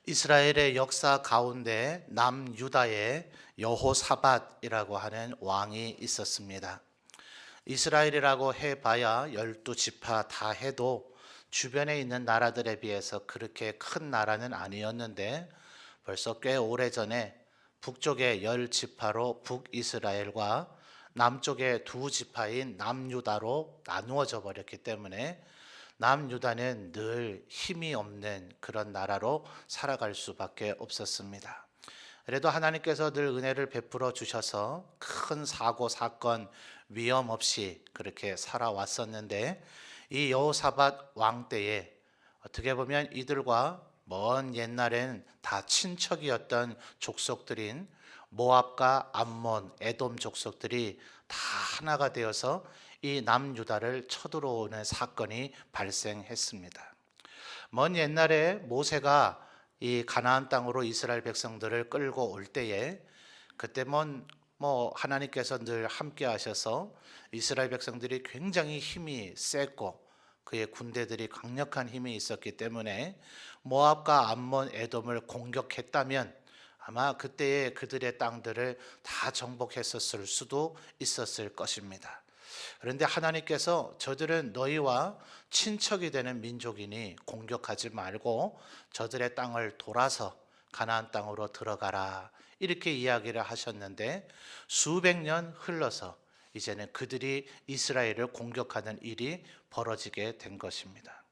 이스라엘의 역사 가운데 남유다에 여호사밧이라고 하는 왕이 있었습니다. 이스라엘이라고 해봐야 12지파 다 해도 주변에 있는 나라들에 비해서 그렇게 큰 나라는 아니었는데 벌써 꽤 오래전에 북쪽의 10지파로 북이스라엘과 남쪽의 두 지파인 남유다로 나누어져 버렸기 때문에 남유다는 늘 힘이 없는 그런 나라로 살아갈 수밖에 없었습니다. 그래도 하나님께서 늘 은혜를 베풀어 주셔서 큰 사고 사건 위험 없이 그렇게 살아왔었는데, 이 여호사밧 왕 때에 어떻게 보면 이들과 먼 옛날엔 다 친척이었던 족속들인 모압과 암몬, 에돔 족속들이 다 하나가 되어서 이 남유다를 쳐들어오는 사건이 발생했습니다. 먼 옛날에 모세가 이 가나안 땅으로 이스라엘 백성들을 끌고 올 때에 그때 하나님께서 늘 함께 하셔서 이스라엘 백성들이 굉장히 힘이 셌고 그의 군대들이 강력한 힘이 있었기 때문에 모압과 암몬, 에돔을 공격했다면 아마 그때의 그들의 땅들을 다 정복했었을 수도 있었을 것입니다. 그런데 하나님께서 저들은 너희와 친척이 되는 민족이니 공격하지 말고 저들의 땅을 돌아서 가나안 땅으로 들어가라, 이렇게 이야기를 하셨는데, 수백 년 흘러서 이제는 그들이 이스라엘을 공격하는 일이 벌어지게 된 것입니다.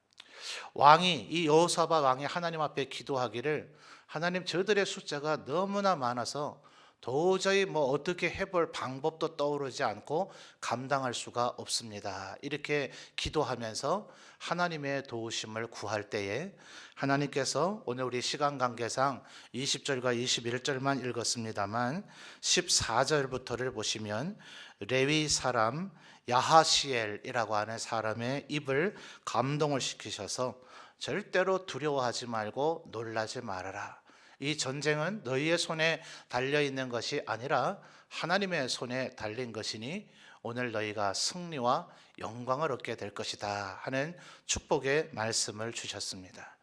이 여호사밧 왕이 하나님 앞에 기도하기를, 하나님, 저들의 숫자가 너무나 많아서 도저히 어떻게 해볼 방법도 떠오르지 않고 감당할 수가 없습니다, 이렇게 기도하면서 하나님의 도우심을 구할 때에 하나님께서, 오늘 우리 시간 관계상 20절과 21절만 읽었습니다만 14절부터를 보시면 레위 사람 야하시엘이라고 하는 사람의 입을 감동을 시키셔서 절대로 두려워하지 말고 놀라지 말아라. 이 전쟁은 너희의 손에 달려있는 것이 아니라 하나님의 손에 달린 것이니 오늘 너희가 승리와 영광을 얻게 될 것이다 하는 축복의 말씀을 주셨습니다.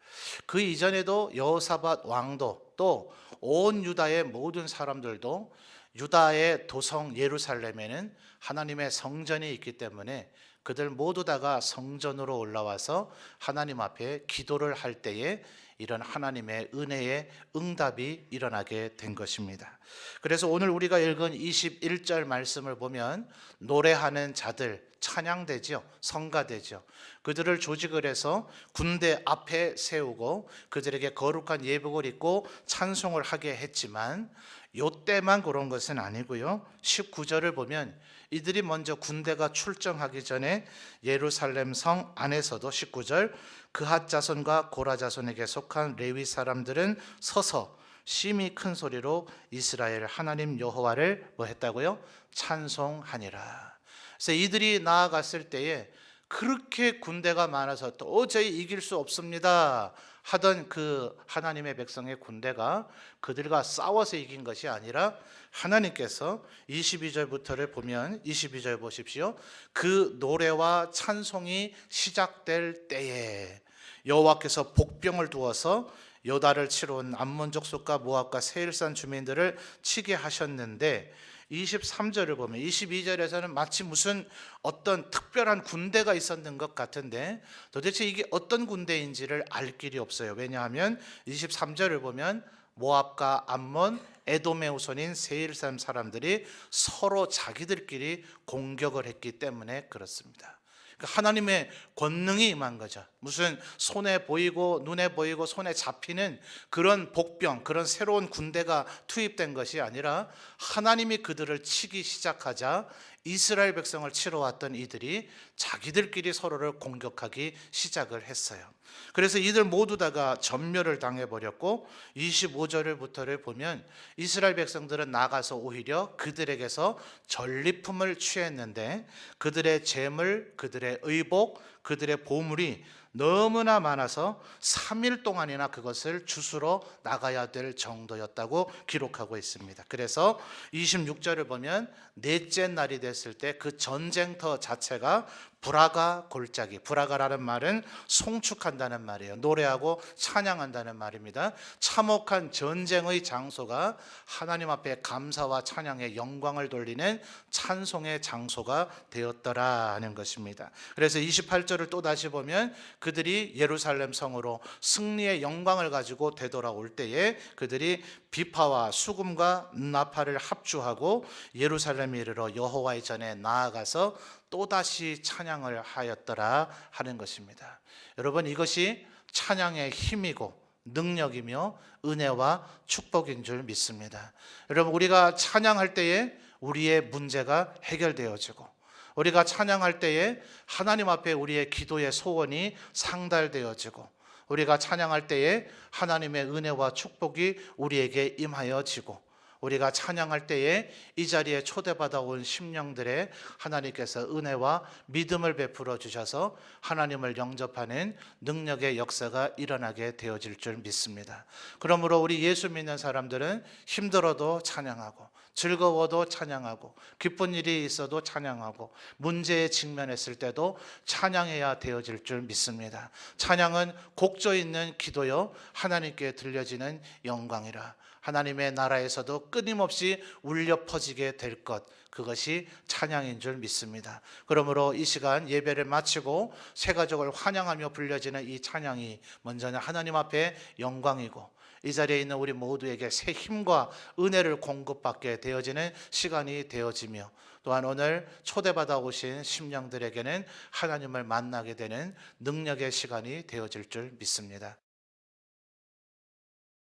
그 이전에도 여호사밧 왕도 또 온 유다의 모든 사람들도 유다의 도성 예루살렘에는 하나님의 성전이 있기 때문에 그들 모두 다가 성전으로 올라와서 하나님 앞에 기도를 할 때에 이런 하나님의 은혜의 응답이 일어나게 된 것입니다. 그래서 오늘 우리가 읽은 21절 말씀을 보면 노래하는 자들, 찬양되죠, 성가되죠. 그들을 조직을 해서 군대 앞에 세우고 그들에게 거룩한 예복을 입고 찬송을 하게 했지만 요때만 그런 것은 아니고요. 19절을 보면 이들이 먼저 군대가 출정하기 전에 예루살렘 성 안에서도 19절 그핫 자손과 고라 자손에게 속한 레위 사람들은 서서 심히 큰 소리로 이스라엘 하나님 여호와를 했다고요? 찬송하니라. 그래서 이들이 나아갔을 때에 그렇게 군대가 많아서 도저히 이길 수 없습니다 하던 그 하나님의 백성의 군대가 그들과 싸워서 이긴 것이 아니라 하나님께서 22절부터를 보면 22절 보십시오. 그 노래와 찬송이 시작될 때에 여호와께서 복병을 두어서 요다를 치러 온 암몬 족속과 모압과 세일산 주민들을 치게 하셨는데, 23절을 보면 22절에서는 마치 무슨 어떤 특별한 군대가 있었는 것 같은데 도대체 이게 어떤 군대인지를 알 길이 없어요. 왜냐하면 23절을 보면 모압과 암몬, 에돔의 후손인 세일산 사람들이 서로 자기들끼리 공격을 했기 때문에 그렇습니다. 하나님의 권능이 임한 거죠. 무슨 손에 보이고 눈에 보이고 손에 잡히는 그런 복병, 그런 새로운 군대가 투입된 것이 아니라 하나님이 그들을 치기 시작하자 이스라엘 백성을 치러 왔던 이들이 자기들끼리 서로를 공격하기 시작을 했어요. 그래서 이들 모두 다가 전멸을 당해버렸고 25절부터를 보면 이스라엘 백성들은 나가서 오히려 그들에게서 전리품을 취했는데 그들의 재물, 그들의 의복, 그들의 보물이 너무나 많아서 3일 동안이나 그것을 주스러 나가야 될 정도였다고 기록하고 있습니다. 그래서 26절을 보면 넷째 날이 됐을 때 그 전쟁터 자체가 브라가 골짜기. 브라가라는 말은 송축한다는 말이에요. 노래하고 찬양한다는 말입니다. 참혹한 전쟁의 장소가 하나님 앞에 감사와 찬양의 영광을 돌리는 찬송의 장소가 되었더라 하는 것입니다. 그래서 28절을 또 다시 보면 그들이 예루살렘 성으로 승리의 영광을 가지고 되돌아올 때에 그들이 비파와 수금과 나팔을 합주하고 예루살렘에 이르러 여호와의 전에 나아가서 또다시 찬양을 하였더라 하는 것입니다. 여러분, 이것이 찬양의 힘이고 능력이며 은혜와 축복인 줄 믿습니다. 여러분, 우리가 찬양할 때에 우리의 문제가 해결되어지고, 우리가 찬양할 때에 하나님 앞에 우리의 기도의 소원이 상달되어지고, 우리가 찬양할 때에 하나님의 은혜와 축복이 우리에게 임하여지고, 우리가 찬양할 때에 이 자리에 초대받아 온 심령들의 하나님께서 은혜와 믿음을 베풀어 주셔서 하나님을 영접하는 능력의 역사가 일어나게 되어질 줄 믿습니다. 그러므로 우리 예수 믿는 사람들은 힘들어도 찬양하고, 즐거워도 찬양하고, 기쁜 일이 있어도 찬양하고, 문제에 직면했을 때도 찬양해야 되어질 줄 믿습니다. 찬양은 곡조 있는 기도요 하나님께 들려지는 영광이라. 하나님의 나라에서도 끊임없이 울려 퍼지게 될 것, 그것이 찬양인 줄 믿습니다. 그러므로 이 시간 예배를 마치고 새 가족을 환영하며 불려지는 이 찬양이 먼저는 하나님 앞에 영광이고, 이 자리에 있는 우리 모두에게 새 힘과 은혜를 공급받게 되어지는 시간이 되어지며, 또한 오늘 초대받아 오신 심령들에게는 하나님을 만나게 되는 능력의 시간이 되어질 줄 믿습니다.